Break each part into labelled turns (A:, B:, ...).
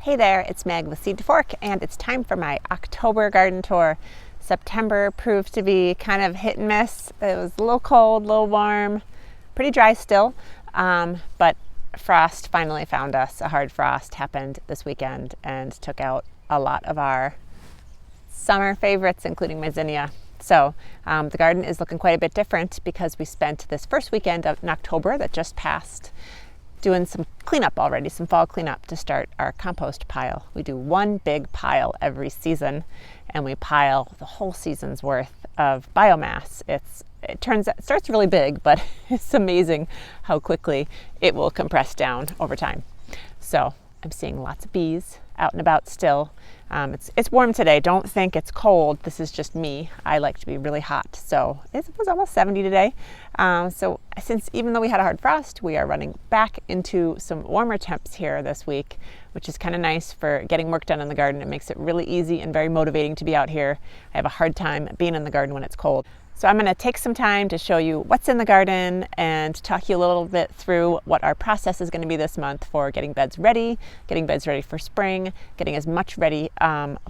A: Hey there, it's Meg with Seed to Fork, and it's time for my October garden tour. September proved to be kind of hit and miss. It was a little cold, a little warm, pretty dry still, but frost finally found us. A hard frost happened this weekend and took out a lot of our summer favorites, including my zinnia. So the garden is looking quite a bit different because we spent this first weekend in October that just passed doing some cleanup already, some fall cleanup to start our compost pile. We do one big pile every season, and we pile the whole season's worth of biomass. It starts really big, but it's amazing how quickly it will compress down over time. So I'm seeing lots of bees out and about still. It's warm today. Don't think it's cold. This is just me. I like to be really hot. So it was almost 70 today. So since even though we had a hard frost, we are running back into some warmer temps here this week, which is kind of nice for getting work done in the garden. It makes it really easy and very motivating to be out here. I have a hard time being in the garden when it's cold. So I'm going to take some time to show you what's in the garden and talk you a little bit through what our process is going to be this month for getting beds ready for spring, getting as much ready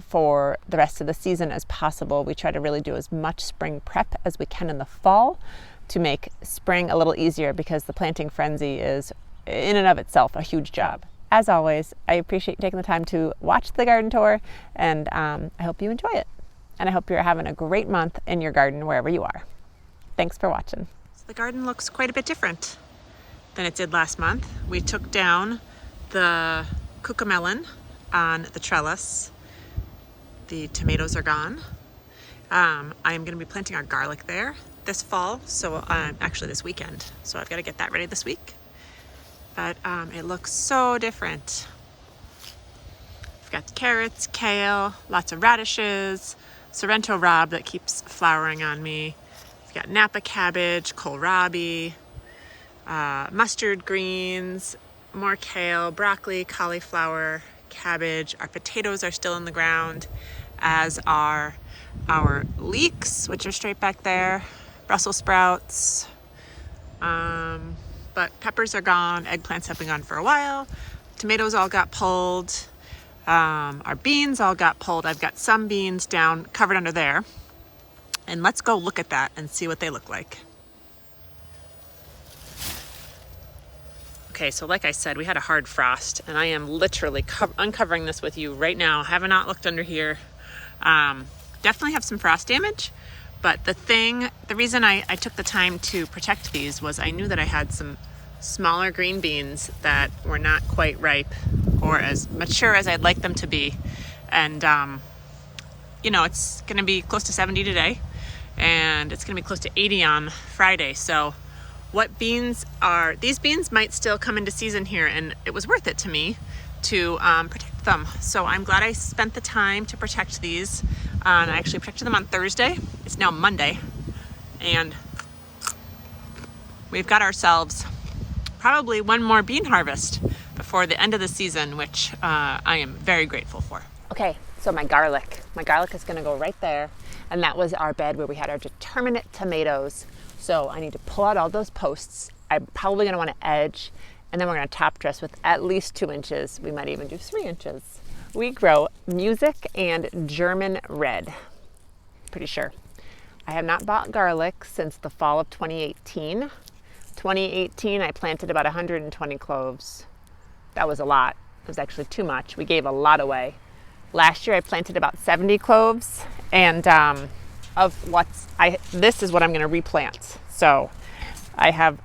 A: for the rest of the season as possible. We try to really do as much spring prep as we can in the fall to make spring a little easier because the planting frenzy is in and of itself a huge job. As always, I appreciate you taking the time to watch the garden tour, and I hope you enjoy it. And I hope you're having a great month in your garden wherever you are. Thanks for watching. So the garden looks quite a bit different than it did last month. We took down the cucamelon on the trellis. The tomatoes are gone. I am going to be planting our garlic there this fall, so actually this weekend. So I've got to get that ready this week. But it looks so different. We've got carrots, kale, lots of radishes, Sorrento Rob that keeps flowering on me. We've got Napa cabbage, kohlrabi, mustard greens, more kale, broccoli, cauliflower, cabbage. Our potatoes are still in the ground, as are our leeks, which are straight back there, Brussels sprouts, but peppers are gone, eggplants have been gone for a while, tomatoes all got pulled. Our beans all got pulled. I've got some beans down covered under there, and let's go look at that and see what they look like. Okay, so like I said, we had a hard frost, and I am literally uncovering this with you right now. Have not looked under here. Definitely have some frost damage, but the reason I took the time to protect these was I knew that I had some smaller green beans that were not quite ripe or as mature as I'd like them to be. And, it's going to be close to 70 today, and it's going to be close to 80 on Friday. So what beans are, these beans might still come into season here, and it was worth it to me to protect them. So I'm glad I spent the time to protect these. I actually protected them on Thursday. It's now Monday, and we've got ourselves probably one more bean harvest before the end of the season, which I am very grateful for. Okay, so my garlic is going to go right there, and that was our bed where we had our determinate tomatoes. So I need to pull out all those posts. I'm probably going to want to edge, and then we're going to top dress with at least 2 inches. We might even do 3 inches. We grow music and German red, pretty sure. I have not bought garlic since the fall of 2018. 2018, I planted about 120 cloves. That was a lot. It was actually too much. We gave a lot away. Last year, I planted about 70 cloves, and this is what I'm going to replant. So I have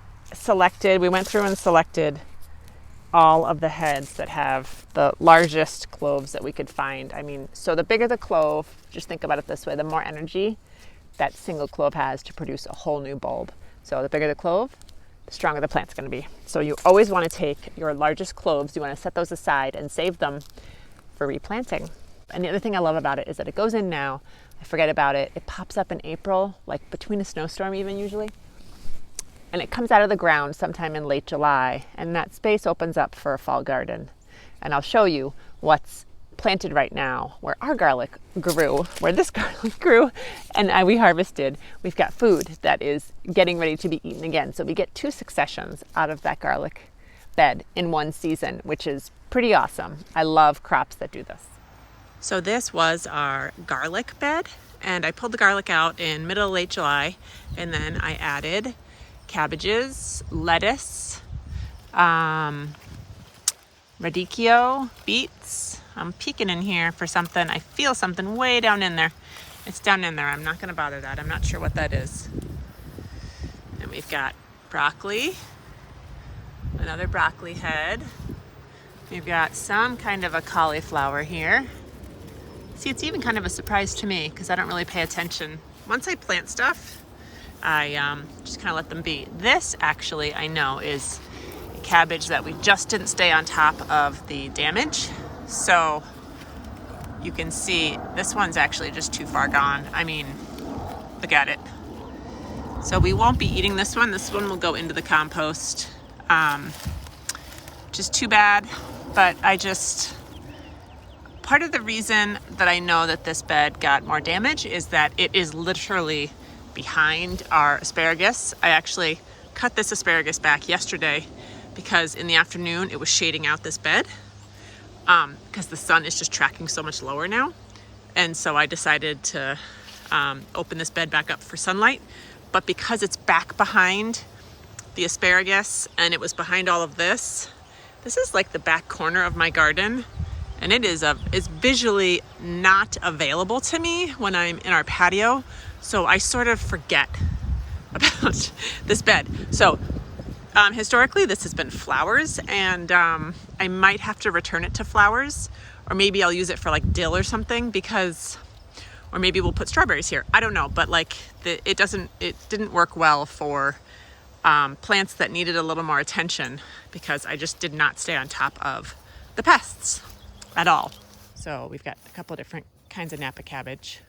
A: we went through and selected all of the heads that have the largest cloves that we could find. I mean, so the bigger the clove, just think about it this way, the more energy that single clove has to produce a whole new bulb. So the bigger the clove, the stronger the plant's going to be. So you always want to take your largest cloves, you want to set those aside and save them for replanting. And the other thing I love about it is that it goes in now, I forget about it, it pops up in April, like between a snowstorm even usually, and it comes out of the ground sometime in late July, and that space opens up for a fall garden. And I'll show you what's planted right now, where our garlic grew, where this garlic grew, and we harvested. We've got food that is getting ready to be eaten again. So we get 2 successions out of that garlic bed in one season, which is pretty awesome. I love crops that do this. So this was our garlic bed, and I pulled the garlic out in middle late July, and then I added cabbages, lettuce, radicchio, beets. I'm peeking in here for something. I feel something way down in there. It's down in there. I'm not going to bother that. I'm not sure what that is. And we've got broccoli, another broccoli head. We've got some kind of a cauliflower here. See, it's even kind of a surprise to me because I don't really pay attention. Once I plant stuff, I just kind of let them be. This actually, I know, is a cabbage that we just didn't stay on top of the damage. So you can see this one's actually just too far gone. I mean, look at it. So we won't be eating this one. This one will go into the compost. Just too bad, but part of the reason that I know that this bed got more damage is that it is literally behind our asparagus. I actually cut this asparagus back yesterday because in the afternoon it was shading out this bed because the sun is just tracking so much lower now. And so I decided to open this bed back up for sunlight. But because it's back behind the asparagus and it was behind all of this, this is like the back corner of my garden. And it's visually not available to me when I'm in our patio. So I sort of forget about this bed. So historically, this has been flowers, and I might have to return it to flowers, or maybe I'll use it for like dill or something or maybe we'll put strawberries here. I don't know, but like it didn't work well for plants that needed a little more attention because I just did not stay on top of the pests at all. So we've got a couple of different kinds of Napa cabbage.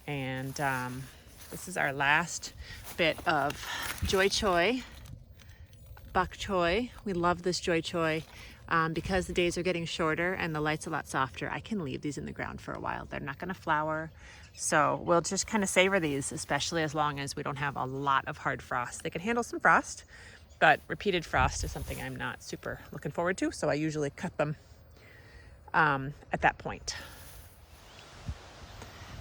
A: And this is our last bit of Joy Choy, bok choy. We love this Joy Choy because the days are getting shorter and the light's a lot softer. I can leave these in the ground for a while. They're not gonna flower. So we'll just kind of savor these, especially as long as we don't have a lot of hard frost. They can handle some frost, but repeated frost is something I'm not super looking forward to. So I usually cut them at that point.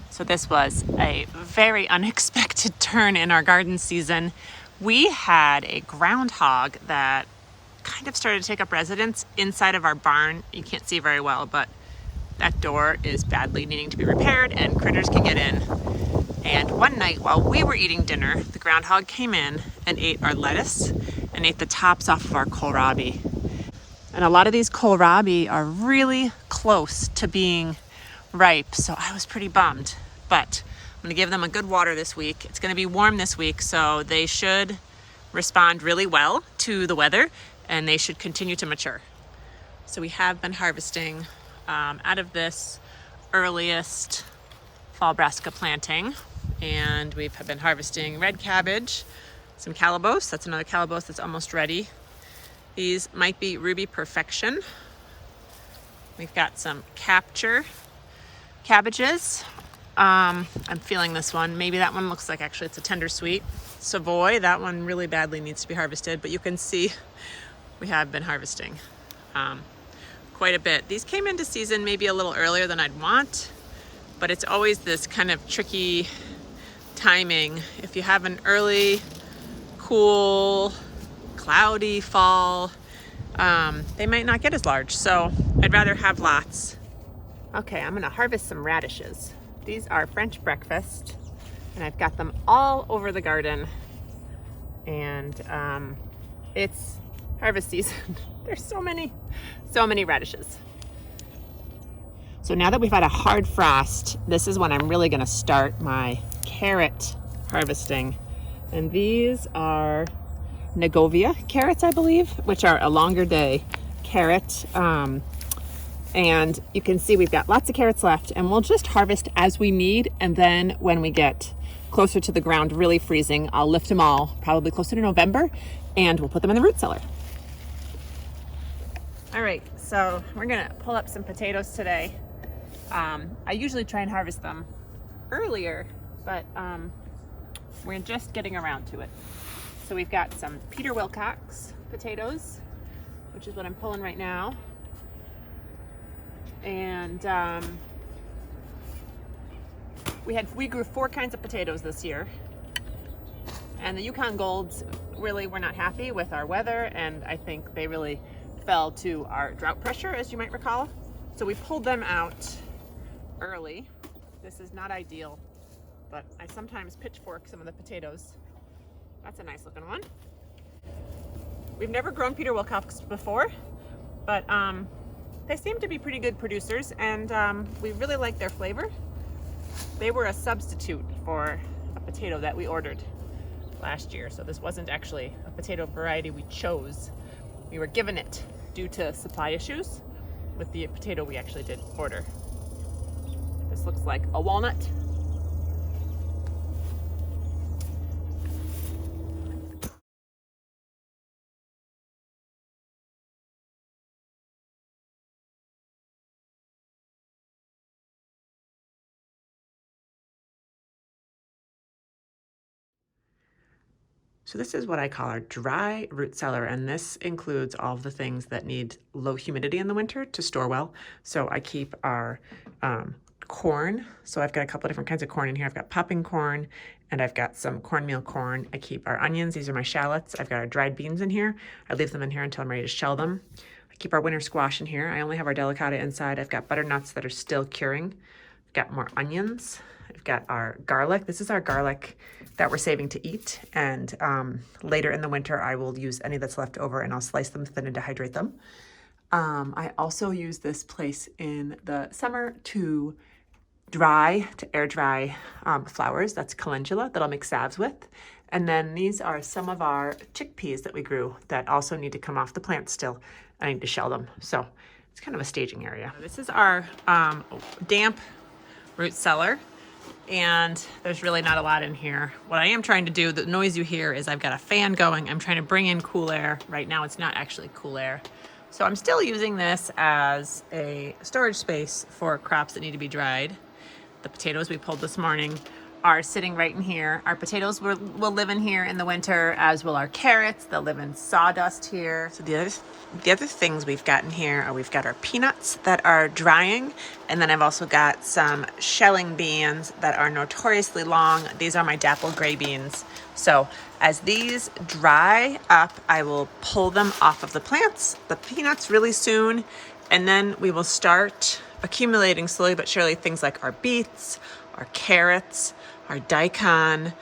A: So this was a very unexpected turn in our garden season. We had a groundhog that kind of started to take up residence inside of our barn. You can't see very well, but that door is badly needing to be repaired and critters can get in. And one night while we were eating dinner, the groundhog came in and ate our lettuce and ate the tops off of our kohlrabi. And a lot of these kohlrabi are really close to being ripe, so I was pretty bummed. But I'm gonna give them a good water this week. It's gonna be warm this week, so they should respond really well to the weather and they should continue to mature. So we have been harvesting out of this earliest fall brassica planting, and we've been harvesting red cabbage, some calabash. That's another calabash that's almost ready. These might be Ruby Perfection. We've got some capture cabbages. I'm feeling this one. Maybe that one looks like actually it's a tender sweet. Savoy, that one really badly needs to be harvested, but you can see we have been harvesting quite a bit. These came into season maybe a little earlier than I'd want, but it's always this kind of tricky timing. If you have an early, cool, cloudy fall, they might not get as large. So I'd rather have lots. Okay, I'm gonna harvest some radishes. These are French breakfast, and I've got them all over the garden. And it's harvest season. There's so many radishes. So now that we've had a hard frost, this is when I'm really gonna start my carrot harvesting. And these are Negovia carrots, I believe, which are a longer day carrot. And you can see we've got lots of carrots left, and we'll just harvest as we need. And then when we get closer to the ground, really freezing, I'll lift them all, probably closer to November, and we'll put them in the root cellar. All right, so we're gonna pull up some potatoes today. I usually try and harvest them earlier, but we're just getting around to it. So we've got some Peter Wilcox potatoes. which is what I'm pulling right now. And we grew 4 kinds of potatoes this year. And the Yukon Golds really were not happy with our weather, and I think they really fell to our drought pressure, as you might recall. So we pulled them out early. This is not ideal, but I sometimes pitchfork some of the potatoes. That's a nice looking one. We've never grown Peter Wilcox before, but they seem to be pretty good producers, and we really like their flavor. They were a substitute for a potato that we ordered last year, so this wasn't actually a potato variety we chose. We were given it due to supply issues with the potato we actually did order. This looks like a walnut. So this is what I call our dry root cellar, and this includes all of the things that need low humidity in the winter to store well. So I keep our corn. So I've got a couple of different kinds of corn in here. I've got popping corn, and I've got some cornmeal corn. I keep our onions. These are my shallots. I've got our dried beans in here. I leave them in here until I'm ready to shell them. I keep our winter squash in here. I only have our delicata inside. I've got butternuts that are still curing. I've got more onions. I've got our garlic. This is our garlic that we're saving to eat, and later in the winter I will use any that's left over, and I'll slice them thin and dehydrate them. I also use this place in the summer to air dry flowers. That's calendula that I'll make salves with. And then these are some of our chickpeas that we grew that also need to come off the plant still. I need to shell them. So it's kind of a staging area. This is our damp root cellar. And there's really not a lot in here. What I am trying to do, the noise you hear is I've got a fan going. I'm trying to bring in cool air. Right now it's not actually cool air. So I'm still using this as a storage space for crops that need to be dried. The potatoes we pulled this morning are sitting right in here. Our potatoes will live in here in the winter, as will our carrots. They'll live in sawdust here. So the other things we've got in here are we've got our peanuts that are drying, and then I've also got some shelling beans that are notoriously long. These are my dapple gray beans. So as these dry up, I will pull them off of the plants, the peanuts really soon, and then we will start accumulating slowly but surely things like our beets, our carrots, our daikon.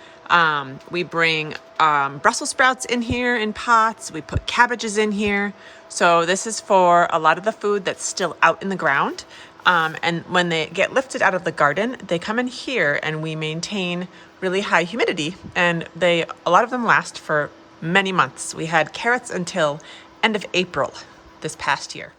A: We bring Brussels sprouts in here in pots. We put cabbages in here. So this is for a lot of the food that's still out in the ground. And when they get lifted out of the garden, they come in here, and we maintain really high humidity. And a lot of them last for many months. We had carrots until end of April this past year.